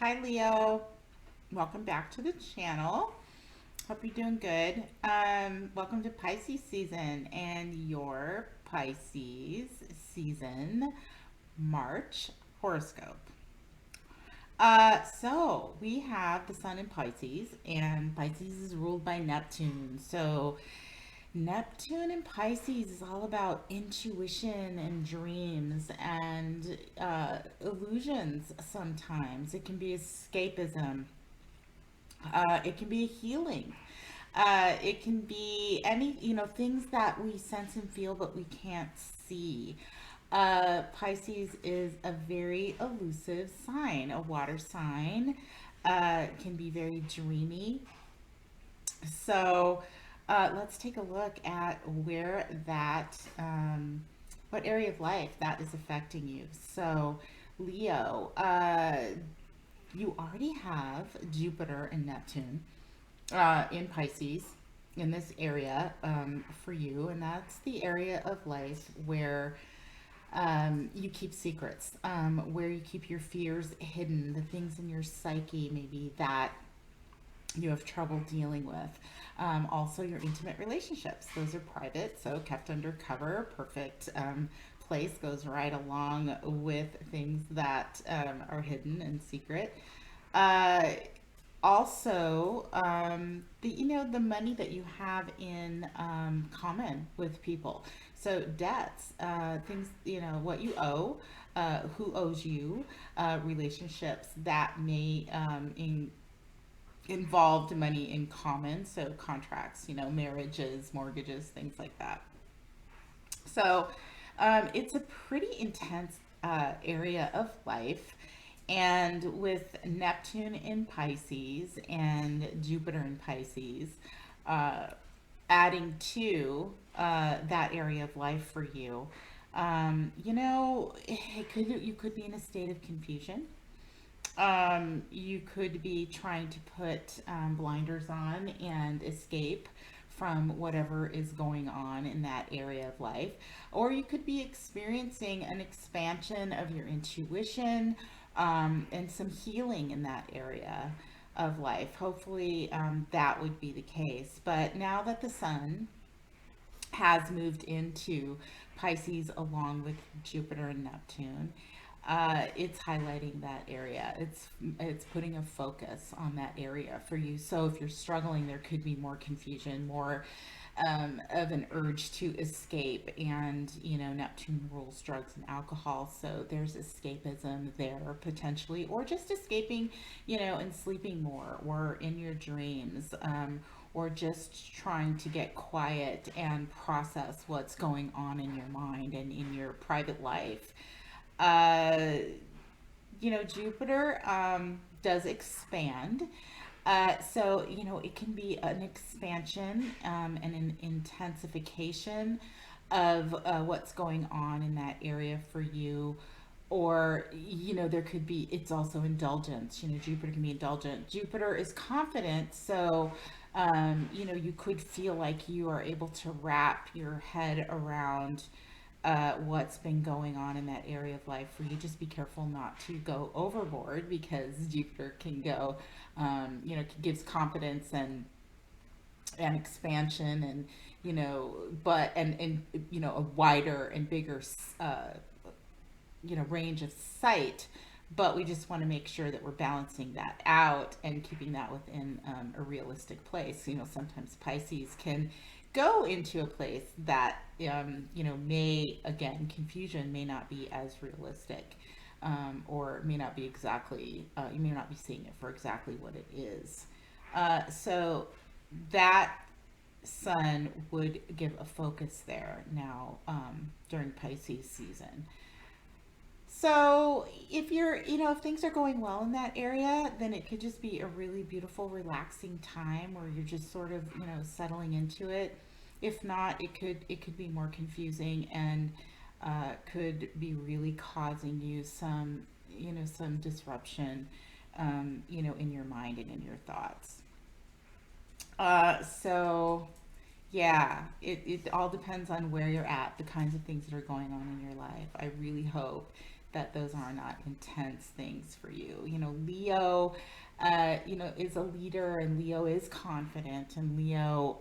Hi, Leo. Welcome back to the channel. Hope you're doing good. Welcome to Pisces season and your Pisces season March horoscope. So we have the sun in Pisces, and Pisces is ruled by Neptune. So Neptune and Pisces is all about intuition and dreams and illusions sometimes. It can be escapism, it can be healing. It can be any, things that we sense and feel but we can't see. Pisces is a very elusive sign, a water sign. Can be very dreamy. So let's take a look at where what area of life that is affecting you. So, Leo, you already have Jupiter and Neptune in Pisces in this area for you, and that's the area of life where you keep secrets, where you keep your fears hidden, the things in your psyche maybe that you have trouble dealing with. Also, your intimate relationships, those are private, so kept under cover. Perfect place goes right along with things that are hidden and secret. Uh, Also, the money that you have in common with people. So debts, things, what you owe, who owes you, relationships that may involved money in common, so contracts, marriages, mortgages, things like that. So it's a pretty intense area of life. And with Neptune in Pisces and Jupiter in Pisces, uh, adding to that area of life for you, you could be in a state of confusion. You could be trying to put blinders on and escape from whatever is going on in that area of life. Or you could be experiencing an expansion of your intuition and some healing in that area of life. Hopefully, that would be the case. But now that the sun has moved into Pisces along with Jupiter and Neptune, it's highlighting that area. It's putting a focus on that area for you. So if you're struggling, there could be more confusion, more of an urge to escape. And Neptune rules drugs and alcohol, so there's escapism there potentially, or just escaping, and sleeping more, or in your dreams. Or just trying to get quiet and process what's going on in your mind and in your private life. uh, Jupiter does expand. So, it can be an expansion and an intensification of what's going on in that area for you. Or, there could be, it's also indulgence. Jupiter can be indulgent. Jupiter is confident. So, you could feel like you are able to wrap your head around what's been going on in that area of life for you. Just be careful not to go overboard because Jupiter can go, gives confidence and expansion and but and a wider and bigger range of sight. But we just want to make sure that we're balancing that out and keeping that within a realistic place. Sometimes Pisces can go into a place that may, again, confusion may not be as realistic, or may not be exactly, you may not be seeing it for exactly what it is. So that sun would give a focus there now, during Pisces season. So if if things are going well in that area, then it could just be a really beautiful, relaxing time where you're just sort of, settling into it. If not, it could be more confusing and could be really causing you some disruption, in your mind and in your thoughts. So yeah, it all depends on where you're at, the kinds of things that are going on in your life. I really hope that those are not intense things for you. Leo, is a leader, and Leo is confident, and Leo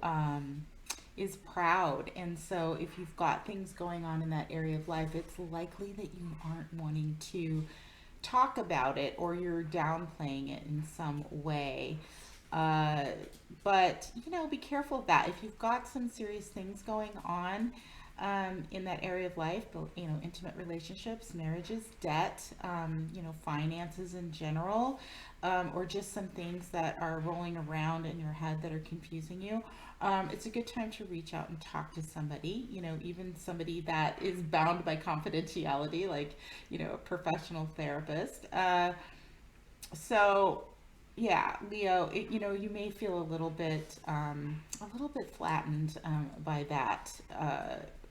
is proud. And so if you've got things going on in that area of life, it's likely that you aren't wanting to talk about it, or you're downplaying it in some way. Uh, but be careful of that. If you've got some serious things going on in that area of life, but intimate relationships, marriages, debt, finances in general, or just some things that are rolling around in your head that are confusing you, it's a good time to reach out and talk to somebody. Even somebody that is bound by confidentiality, like a professional therapist. So yeah, Leo, you may feel a little bit flattened by that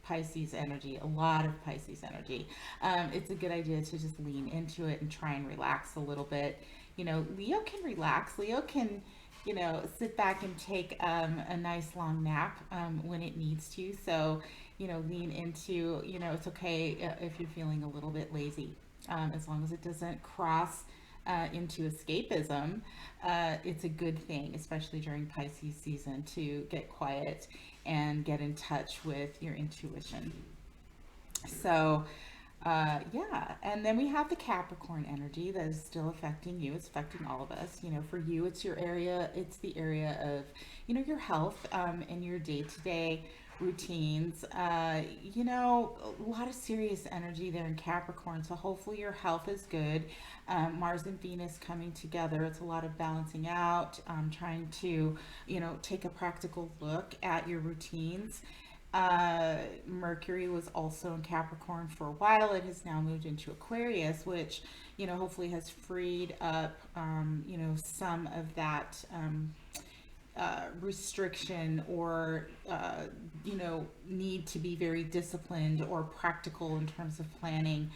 Pisces energy, a lot of Pisces energy. It's a good idea to just lean into it and try and relax a little bit. Leo can relax. Leo can, sit back and take a nice long nap when it needs to. So, lean into, it's okay if you're feeling a little bit lazy, as long as it doesn't cross into escapism. It's a good thing, especially during Pisces season, to get quiet and get in touch with your intuition. So, yeah, and then we have the Capricorn energy that is still affecting you. It's affecting all of us. For you, it's the area of, your health and your day to day routines. A lot of serious energy there in Capricorn. So hopefully your health is good. Mars and Venus coming together. It's a lot of balancing out, trying to, take a practical look at your routines. Mercury was also in Capricorn for a while. It has now moved into Aquarius, which, hopefully has freed up, some of that restriction, or, need to be very disciplined or practical in terms of planning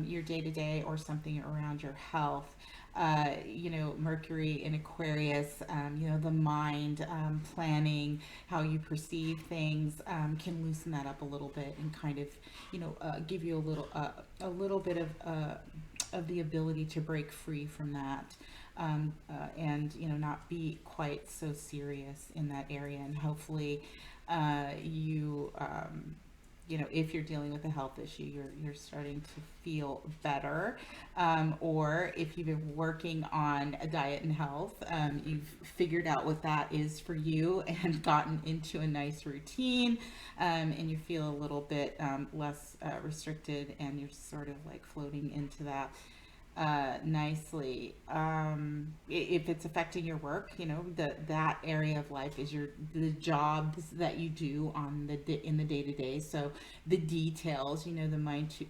your day to day, or something around your health. Mercury in Aquarius, the mind, planning, how you perceive things, can loosen that up a little bit, and kind of, give you a little bit of the ability to break free from that, and not be quite so serious in that area. And hopefully, you if you're dealing with a health issue, you're starting to feel better. Or if you've been working on a diet and health, you've figured out what that is for you and gotten into a nice routine, and you feel a little bit less restricted, and you're sort of like floating into that nicely. If it's affecting your work, that area of life is the jobs that you do in the day to day. So the details, the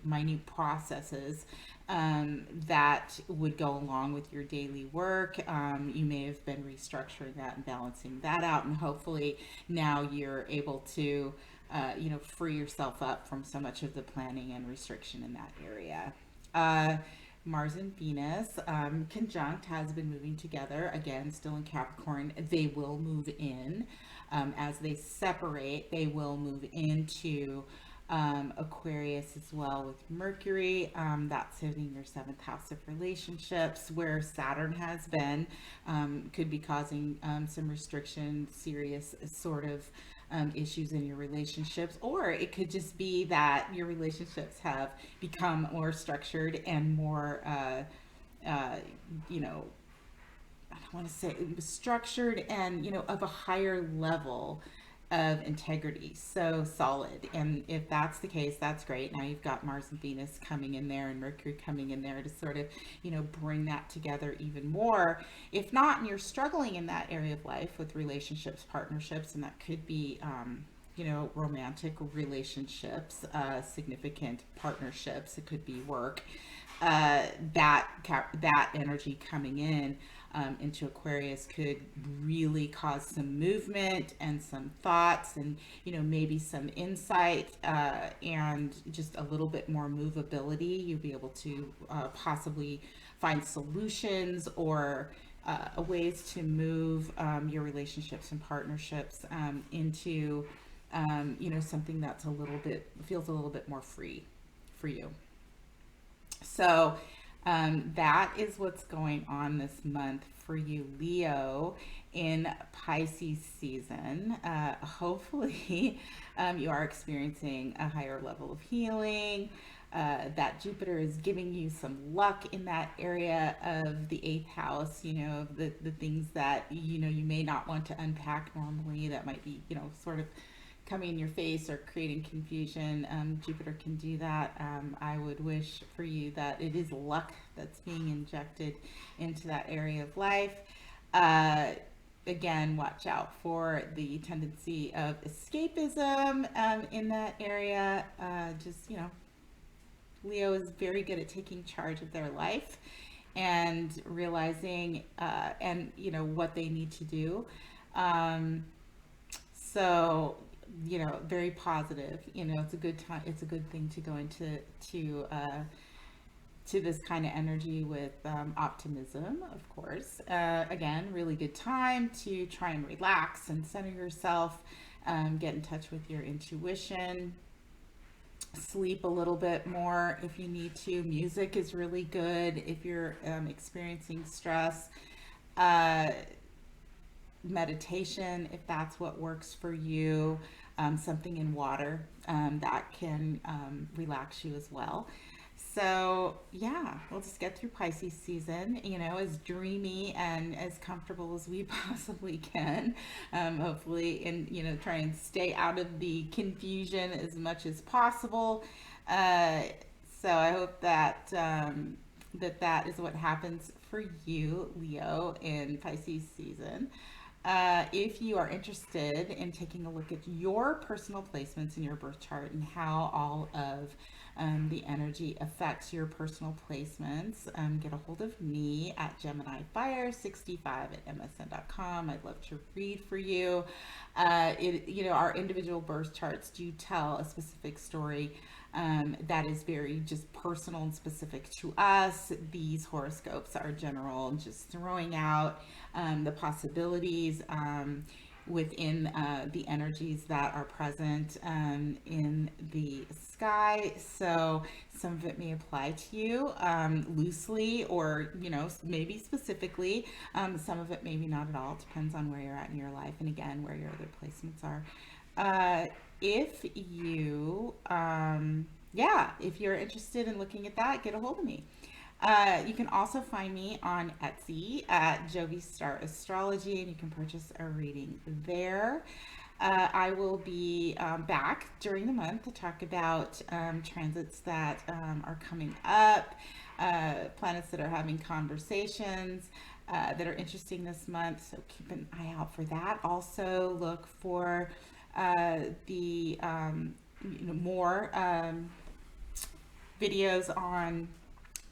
minute processes that would go along with your daily work. You may have been restructuring that and balancing that out, and hopefully now you're able to, free yourself up from so much of the planning and restriction in that area. Mars and Venus conjunct has been moving together, again, still in Capricorn. They will move in. As they separate, they will move into Aquarius as well, with Mercury. That's hitting your seventh house of relationships, where Saturn has been. Could be causing some restriction, serious sort of issues in your relationships, or it could just be that your relationships have become more structured and more, you know, I don't want to say structured, and of a higher level of integrity, so solid. And if that's the case, that's great. Now you've got Mars and Venus coming in there, and Mercury coming in there to sort of bring that together even more. If not, and you're struggling in that area of life with relationships, partnerships, and that could be romantic relationships, significant partnerships, it could be work, that energy coming in into Aquarius could really cause some movement and some thoughts, and maybe some insight, and just a little bit more movability. You'll be able to possibly find solutions, or ways to move your relationships and partnerships into something that's feels a little bit more free for you. So that is what's going on this month for you, Leo, in Pisces season. Hopefully, you are experiencing a higher level of healing. That Jupiter is giving you some luck in that area of the eighth house, the things that, you may not want to unpack normally that might be, sort of coming in your face or creating confusion. Jupiter can do that. I would wish for you that it is luck that's being injected into that area of life. Uh, Again, watch out for the tendency of escapism in that area. Leo is very good at taking charge of their life and realizing what they need to do. Um, so very positive. It's a good time. It's a good thing to go into to this kind of energy with optimism, of course. Again, really good time to try and relax and center yourself. Get in touch with your intuition. Sleep a little bit more if you need to. Music is really good if you're experiencing stress. Uh, Meditation, if that's what works for you. Something in water that can relax you as well. So, yeah, we'll just get through Pisces season, as dreamy and as comfortable as we possibly can. Hopefully, and, try and stay out of the confusion as much as possible. Uh, so, I hope that that is what happens for you, Leo, in Pisces season. If you are interested in taking a look at your personal placements in your birth chart and how all of the energy affects your personal placements, get a hold of me at GeminiFire65 at MSN.com. I'd love to read for you. Our individual birth charts do tell a specific story that is very just personal and specific to us. These horoscopes are general, just throwing out the possibilities within the energies that are present in the sky. So some of it may apply to you loosely or, maybe specifically. Some of it maybe not at all. It depends on where you're at in your life and again, where your other placements are. If you, if you're interested in looking at that, get a hold of me. You can also find me on Etsy at Jovi Star Astrology, and you can purchase a reading there. I will be back during the month to talk about transits that are coming up, planets that are having conversations that are interesting this month. So keep an eye out for that. Also, look for the more videos on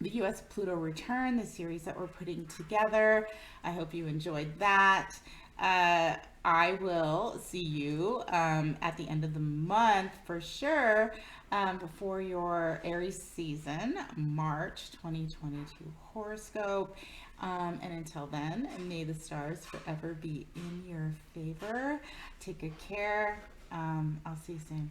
the U.S. Pluto return, the series that we're putting together. I hope you enjoyed that. I will see you at the end of the month for sure, before your Aries season, March 2022 horoscope. And until then, may the stars forever be in your favor. Take good care. I'll see you soon.